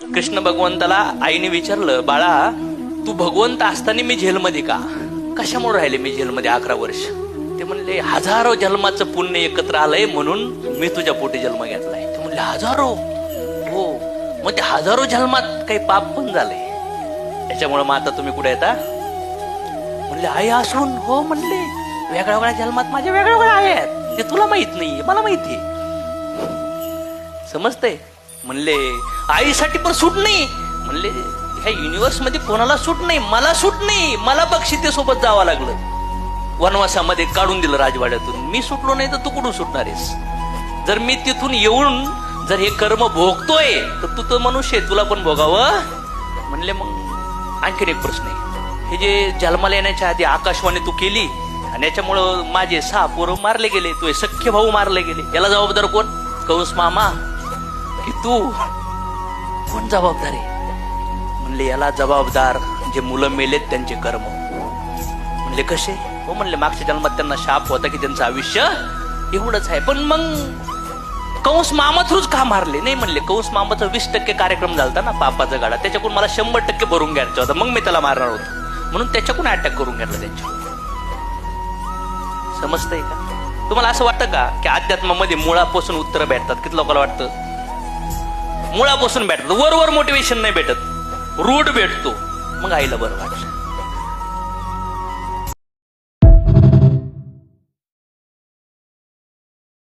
कृष्ण भगवंताला आईने विचारलं, बाळा तू भगवंत असताना मी जेलमध्ये का, कशामुळे राहिले मी जेलमध्ये 11 वर्ष? ते म्हणले हजारो जन्माचं पुण्य एकत्र आलंय म्हणून मी तुझ्या पोटी जन्म घेतलाय. ते म्हणले हजारो? हो. मग ते हजारो जन्मात काही पाप पण झाले, त्याच्यामुळे मग आता तुम्ही कुठे येता? म्हणले आई असून. हो म्हणले, वेगळ्या वेगळ्या जन्मात माझ्या वेगळ्या वेगळ्या आहेत, ते तुला माहित नाही, मला माहिती. समजतंय? म्हणले आईसाठी पण सूट नाही. म्हणले ह्या युनिव्हर्स मध्ये कोणाला सूट नाही, मला सूट नाही. मला बक्षितेसोबत जावं लागलं, वनवासामध्ये काढून दिलं राजवाड्यातून. मी सुटलो नाही तर तू कुठून सुटणार आहेस? जर मी तिथून येऊन जर हे कर्म भोगतोय तर तू तर मनुष्य आहे, तुला पण भोगावं. म्हणले मग आणखीन एक प्रश्न आहे, हे जे जन्माला येण्याच्या आधी आकाशवाणी तू केली आणि याच्यामुळं माझे 6 पोरं मारले गेले, तुझे सख्खे भाऊ मारले गेले, याला जबाबदार कोण? कंस मामा की तू? कोण जबाबदार आहे? म्हणले याला जबाबदार जे मुलं मेलेत त्यांचे कर्म. म्हणले कसे? हो म्हणले मागच्या जन्मात त्यांना शाप होता की त्यांचं आयुष्य एवढंच आहे. पण मग कंस मामा थ्रूच का मारले? नाही म्हणले कंस मामाचा 20% कार्यक्रम झाला ना पापाचा गाडा, त्याच्याकडून मला 100% भरून घ्यायचा होता, मग मी त्याला मारणार होतो, म्हणून त्याच्याकडून अटॅक करून घेतला त्यांच्या. समजतंय का? तुम्हाला असं वाटतं का की अध्यात्मामध्ये मुळापासून उत्तर भेटतात? किती लोकांना वाटतं मुळापासून भेटतात, वर मोटिवेशन नाही भेटत, रूढ भेटतो. मग आईला बरं वाटलं.